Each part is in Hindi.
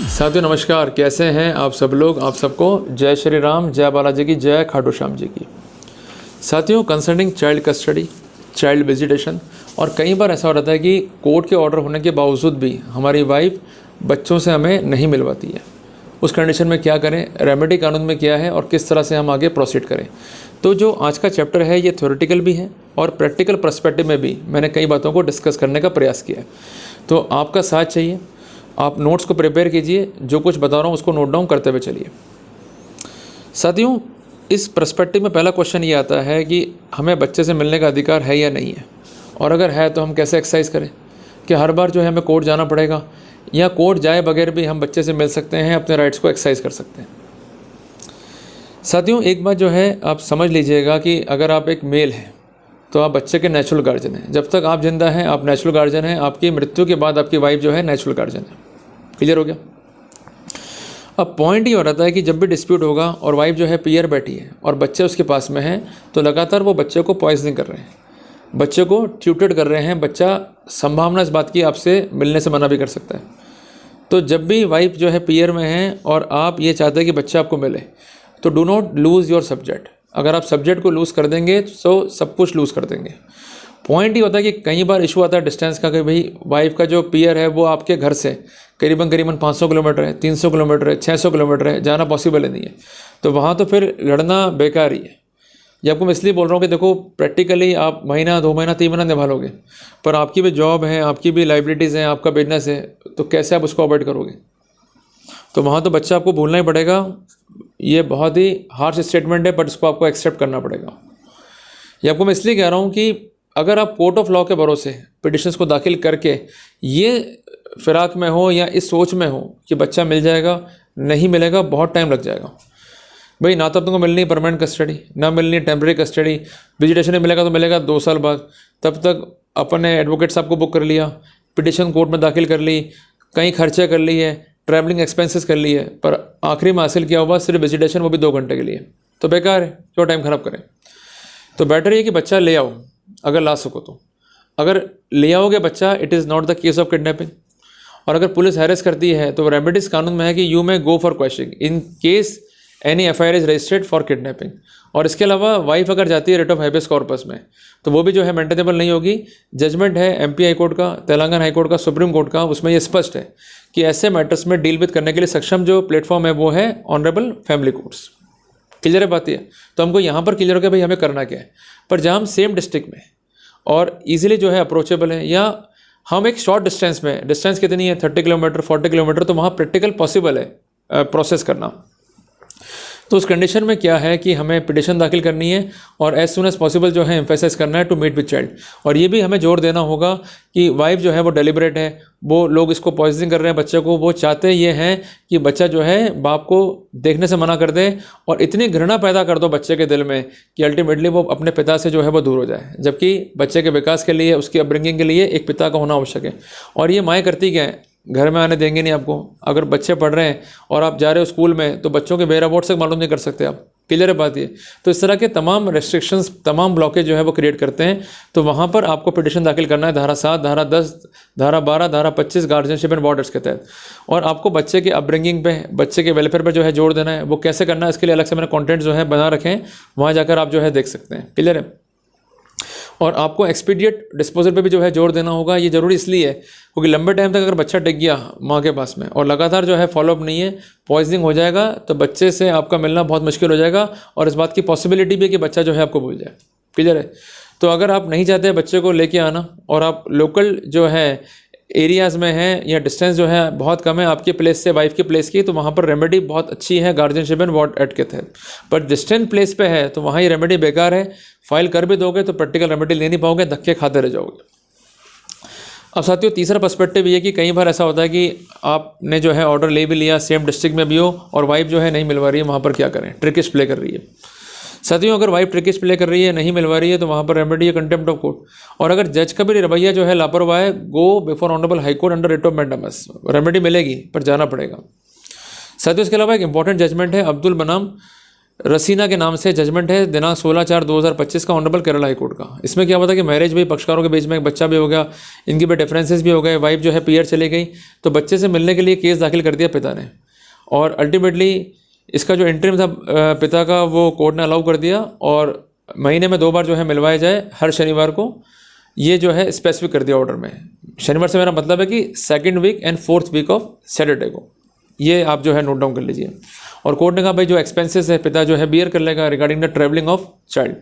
साथियों नमस्कार, कैसे हैं आप सब लोग। आप सबको जय श्री राम, जय बालाजी की, जय खाटू श्याम जी की। साथियों, concerning child custody, child visitation, और कई बार ऐसा हो रहा है कि कोर्ट के ऑर्डर होने के बावजूद भी हमारी वाइफ बच्चों से हमें नहीं मिलवाती है। उस कंडीशन में क्या करें, रेमेडी कानून में क्या है और किस तरह से हम आगे प्रोसीड करें। तो जो आज का चैप्टर है ये थ्योरेटिकल भी है और प्रैक्टिकल पर्सपेक्टिव में भी मैंने कई बातों को डिस्कस करने का प्रयास किया है। तो आपका साथ चाहिए, आप नोट्स को प्रिपेयर कीजिए, जो कुछ बता रहा हूँ उसको नोट डाउन करते हुए चलिए। साथियों, इस पर्सपेक्टिव में पहला क्वेश्चन ये आता है कि हमें बच्चे से मिलने का अधिकार है या नहीं है, और अगर है तो हम कैसे एक्सरसाइज करें। कि हर बार जो है हमें कोर्ट जाना पड़ेगा, या कोर्ट जाए बगैर भी हम बच्चे से मिल सकते हैं, अपने राइट्स को एक्सरसाइज कर सकते हैं। साथियों, एक बात जो है आप समझ लीजिएगा कि अगर आप एक मेल हैं तो आप बच्चे के नेचुरल गार्जियन हैं। जब तक आप जिंदा हैं आप नेचुरल गार्जियन हैं, आपकी मृत्यु के बाद आपकी वाइफ जो है नेचुरल गार्जियन है। क्लियर हो गया। अब पॉइंट ये हो रहा है कि जब भी डिस्प्यूट होगा और वाइफ जो है पीयर बैठी है और बच्चे उसके पास में हैं, तो लगातार वो बच्चे को पॉइजनिंग कर रहे हैं, बच्चे को ट्यूटेड कर रहे हैं। बच्चा संभावना इस बात की आपसे मिलने से मना भी कर सकता है। तो जब भी वाइफ जो है पीयर में है और आप ये चाहते हैं कि बच्चा आपको मिले, तो do not lose your subject. अगर आप सब्जेक्ट को लूज़ कर देंगे तो सब कुछ लूज़ कर देंगे। पॉइंट ये होता है कि कई बार इशू आता है डिस्टेंस का, कि भाई वाइफ का जो पीयर है वो आपके घर से करीबन 500 किलोमीटर है, 300 किलोमीटर है, 600 किलोमीटर है, जाना पॉसिबल ही नहीं है। तो वहाँ तो फिर लड़ना बेकार ही है। ये आपको मैं इसलिए बोल रहा हूँ कि देखो, प्रैक्टिकली आप महीना 2 महीना 3 महीना निभा लोगे, पर आपकी भी जॉब है, आपकी भी लाइबिलिटीज़ हैं, आपका बिजनेस है, तो कैसे आप उसको अवॉइड करोगे। तो वहाँ तो बच्चा आपको भूलना ही पड़ेगा। ये बहुत ही हार्श स्टेटमेंट है, बट इसको आपको एक्सेप्ट करना पड़ेगा। ये आपको मैं इसलिए कह रहा हूँ कि अगर आप कोर्ट ऑफ लॉ के भरोसे पिटिशंस को दाखिल करके ये फिराक में हो या इस सोच में हो कि बच्चा मिल जाएगा, नहीं मिलेगा, बहुत टाइम लग जाएगा। भाई ना तो तुमको मिलनी परमानेंट कस्टडी, ना मिलनी टेम्परेरी कस्टडी। विजिटेशन में मिलेगा तो मिलेगा 2 साल बाद। तब तक अपने एडवोकेट साहब को बुक कर लिया, पिटिशन कोर्ट में दाखिल कर ली, कई खर्चे कर लिए, ट्रैवलिंग एक्सपेंसेस कर लिए, पर आखिरी में हासिल किया हुआ सिर्फ विजिटेशन, वो भी 2 घंटे के लिए। तो बेकार है, क्यों टाइम ख़राब करें। तो बेटर ये कि बच्चा ले आओ अगर ला सको तो। अगर ले आओगे बच्चा, it is not the case of kidnapping. और अगर पुलिस हैरेस करती है तो रेमेडीज कानून में है कि you may go for questioning in case any FIR is registered for kidnapping. और इसके अलावा वाइफ अगर जाती है रिट ऑफ हैबेस कॉर्पस में, तो वो भी जो है मेंटेनेबल नहीं होगी। जजमेंट है एमपी हाई कोर्ट का, तेलंगाना हाई कोर्ट का, सुप्रीम कोर्ट का, उसमें ये स्पष्ट है कि ऐसे मैटर्स में डील विद करने के लिए सक्षम जो प्लेटफॉर्म है वो है ऑनरेबल फैमिली कोर्ट्स। क्लियर है बात। है तो हमको यहाँ पर क्लियर हो गया भाई हमें करना क्या है। पर जहाँ हम सेम डिस्ट्रिक्ट में और ईजिली जो है अप्रोचेबल है, या हम एक शॉर्ट डिस्टेंस में, डिस्टेंस कितनी है 30 किलोमीटर 40 किलोमीटर, तो वहाँ प्रैक्टिकल पॉसिबल है प्रोसेस करना। तो उस कंडीशन में क्या है कि हमें पिटिशन दाखिल करनी है और एज सुन एज पॉसिबल जो है एम्फेसाइज करना है टू मीट विद चाइल्ड। और ये भी हमें जोर देना होगा कि वाइफ जो है वो डेलिब्रेट है, वो लोग इसको पॉइजनिंग कर रहे हैं बच्चे को, वो चाहते ये हैं कि बच्चा जो है बाप को देखने से मना कर दे और इतनी घृणा पैदा कर दो बच्चे के दिल में कि अल्टीमेटली वो अपने पिता से जो है वो दूर हो जाए। जबकि बच्चे के विकास के लिए, उसकी अपब्रिंगिंग के लिए एक पिता का होना आवश्यक है। और ये माएँ करती क्या है, घर में आने देंगे नहीं आपको। अगर बच्चे पढ़ रहे हैं और आप जा रहे हो स्कूल में, तो बच्चों के बेरा बोर्ड से मालूम नहीं कर सकते आप। क्लियर है बात ये। तो इस तरह के तमाम रेस्ट्रिक्शंस, तमाम ब्लॉकेज जो है वो क्रिएट करते हैं। तो वहाँ पर आपको पिटिशन दाखिल करना है धारा 7, धारा 10, धारा 12, धारा 25 गार्जियनशिप एंड बॉर्डर्स के तहत। और आपको बच्चे के अपब्रिंगिंग पे, बच्चे के वेलफेयर पे जो है जोर देना है। वो कैसे करना है इसके लिए अलग से मैंने कंटेंट जो है बना रखे हैं, वहाँ जाकर आप जो है देख सकते हैं। क्लियर है। और आपको एक्सपीडिएट डिस्पोजल पे भी जो है जोर देना होगा। ये ज़रूरी इसलिए है क्योंकि लंबे टाइम तक अगर बच्चा टिक गया माँ के पास में और लगातार जो है फॉलोअप नहीं है, पॉइजनिंग हो जाएगा, तो बच्चे से आपका मिलना बहुत मुश्किल हो जाएगा। और इस बात की पॉसिबिलिटी भी है कि बच्चा जो है आपको भूल जाए। क्लियर है। तो अगर आप नहीं चाहते बच्चे को लेके आना और आप लोकल जो है एरियाज़ में हैं या डिस्टेंस जो है बहुत कम है आपके प्लेस से, वाइफ के प्लेस की, तो वहाँ पर रेमेडी बहुत अच्छी है गार्जियनशिप एंड वॉर्ड एक्ट के तहत। पर डिस्टेंस प्लेस पे है तो वहाँ ये रेमेडी बेकार है। फाइल कर भी दोगे तो प्रैक्टिकल रेमेडी ले नहीं पाओगे, धक्के खाते रह जाओगे। अब साथियों, तीसरा पर्सपेक्टिव ये कि कई बार ऐसा होता है कि आपने जो है ऑर्डर ले भी लिया, सेम डिस्ट्रिक्ट में भी हो, और वाइफ जो है नहीं मिलवा रही है, वहाँ पर क्या करें, ट्रिकिश प्ले कर रही है। साथियों, अगर वाइफ ट्रिकिश प्ले कर रही है, नहीं मिलवा रही है, तो वहाँ पर रेमेडी है कंटेम्प्ट ऑफ कोर्ट। और अगर जज का भी रवैया जो है लापरवाह है, go before honourable high court under writ of mandamus. Remedy मिलेगी पर जाना पड़ेगा। साथियों, इसके अलावा एक इंपॉर्टेंट जजमेंट है अब्दुल बनाम रसीना के नाम से जजमेंट है दिनांक 16/4/2025 का ऑनरेबल केरला हाई कोर्ट का। इसमें क्या होता कि मैरिज भी पक्षकारों के बीच में एक बच्चा भी हो गया, इनकी भी डिफरेंसेस भी हो गए, वाइफ जो है पीयर चली गई, तो बच्चे से मिलने के लिए केस दाखिल कर दिया पिता ने, और अल्टीमेटली इसका जो इंटरिम था पिता का वो कोर्ट ने अलाउ कर दिया, और महीने में 2 बार जो है मिलवाया जाए हर शनिवार को, ये जो है स्पेसिफिक कर दिया ऑर्डर में। शनिवार से मेरा मतलब है कि 2nd week and 4th week of Saturday को, ये आप जो है नोट डाउन कर लीजिए। और कोर्ट ने कहा भाई जो एक्सपेंसेस है पिता जो है बियर कर लेगा regarding the travelling of child.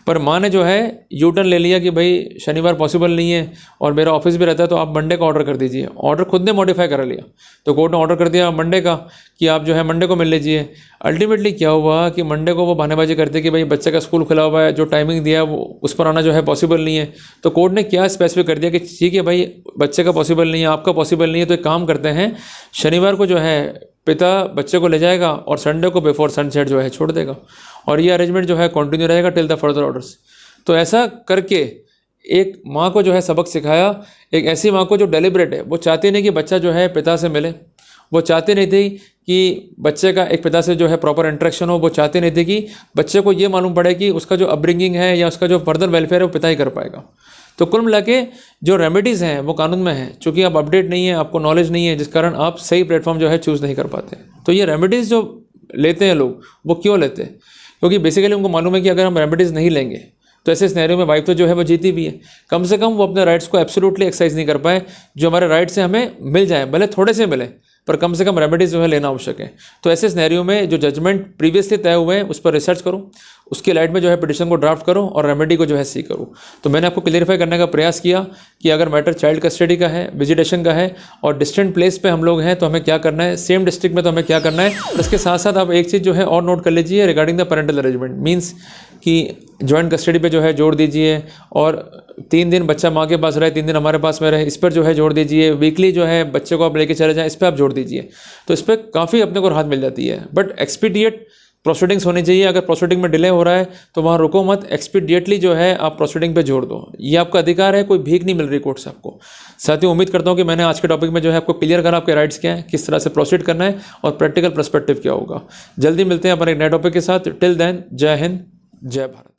पर माँ ने जो है यू टर्न ले लिया कि भाई शनिवार पॉसिबल नहीं है और मेरा ऑफिस भी रहता है, तो आप मंडे का ऑर्डर कर दीजिए। ऑर्डर खुद ने मॉडिफाई करा लिया, तो कोर्ट ने ऑर्डर कर दिया मंडे का कि आप जो है मंडे को मिल लीजिए। अल्टीमेटली क्या हुआ कि मंडे को वो बहानेबाजी करते कि भाई बच्चे का स्कूल खुला हुआ है, जो टाइमिंग दिया है वो उस पर आना जो है पॉसिबल नहीं है। तो कोर्ट ने क्या स्पेसिफिक कर दिया कि ठीक है भाई बच्चे का पॉसिबल नहीं है, आपका पॉसिबल नहीं है, तो एक काम करते हैं शनिवार को जो है पिता बच्चे को ले जाएगा और संडे को बिफोर सनसेट जो है छोड़ देगा, और ये अरेंजमेंट जो है कंटिन्यू रहेगा टिल द फर्दर ऑर्डर्स। तो ऐसा करके एक माँ को जो है सबक सिखाया, एक ऐसी माँ को जो डेलिब्रेट है, वो चाहती नहीं कि बच्चा जो है पिता से मिले, वो चाहती नहीं थी कि बच्चे का एक पिता से जो है प्रॉपर इंटरेक्शन हो, वो चाहती नहीं थी कि बच्चे को ये मालूम पड़े कि उसका जो अपब्रिंगिंग है या उसका जो फर्दर वेलफेयर है वो पिता ही कर पाएगा। तो कुल मिला के जो रेमेडीज़ हैं वो कानून में हैं, चूँकि आप अपडेट नहीं है, आपको नॉलेज नहीं है, जिस कारण आप सही प्लेटफॉर्म जो है चूज़ नहीं कर पाते। तो ये रेमेडीज़ जो लेते हैं लोग, वो क्यों लेते हैं? क्योंकि बेसिकली उनको मालूम है कि अगर हम रेमेडीज़ नहीं लेंगे तो ऐसे सिनेरियो में वाइफ तो जो है वो जीती भी है, कम से कम वो अपने राइट्स को एब्सोल्युटली एक्सरसाइज नहीं कर पाए। जो हमारे राइट्स हैं हमें मिल जाए, भले थोड़े से मिले, पर कम से कम रेमेडीज़ जो है लेना आवश्यक है। तो ऐसे सिनेरियो में जो जजमेंट प्रीवियसली तय हुए हैं उस पर रिसर्च करो, उसके लाइट में जो है पिटिशन को ड्राफ्ट करो और रेमेडी को जो है सी करो। तो मैंने आपको क्लियरिफाई करने का प्रयास किया कि अगर मैटर चाइल्ड कस्टडी का है, विजिटेशन का है और डिस्टेंट प्लेस पे हम लोग हैं तो हमें क्या करना है, सेम डिस्ट्रिक्ट में तो हमें क्या करना है। इसके साथ साथ आप एक चीज़ जो है और नोट कर लीजिए regarding the parental arrangement, means कि जॉइंट कस्टडी पे जो है जोड़ दीजिए, और 3 दिन बच्चा माँ के पास रहे, 3 दिन हमारे पास में रहे, इस पर जो है जोड़ दीजिए। वीकली जो है बच्चे को आप लेके चले जाएं, इस पर आप जोड़ दीजिए। तो इस पर काफ़ी अपने को राहत मिल जाती है। बट एक्सपीडिएट प्रोसीडिंग्स होनी चाहिए। अगर प्रोसीडिंग में डिले हो रहा है तो वहाँ रुको मत, एक्सपीडिएटली जो है आप प्रोसीडिंग पे जोड़ दो। ये आपका अधिकार है, कोई भीख नहीं मिल रही कोर्ट से आपको। साथियों, उम्मीद करता हूँ कि मैंने आज के टॉपिक में जो है आपको क्लियर करा आपके राइट्स क्या हैं, किस तरह से प्रोसीड करना है और प्रैक्टिकल पर्सपेक्टिव क्या होगा। जल्दी मिलते हैं अपने एक नए टॉपिक के साथ। टिल देन, जय हिंद, जय भारत।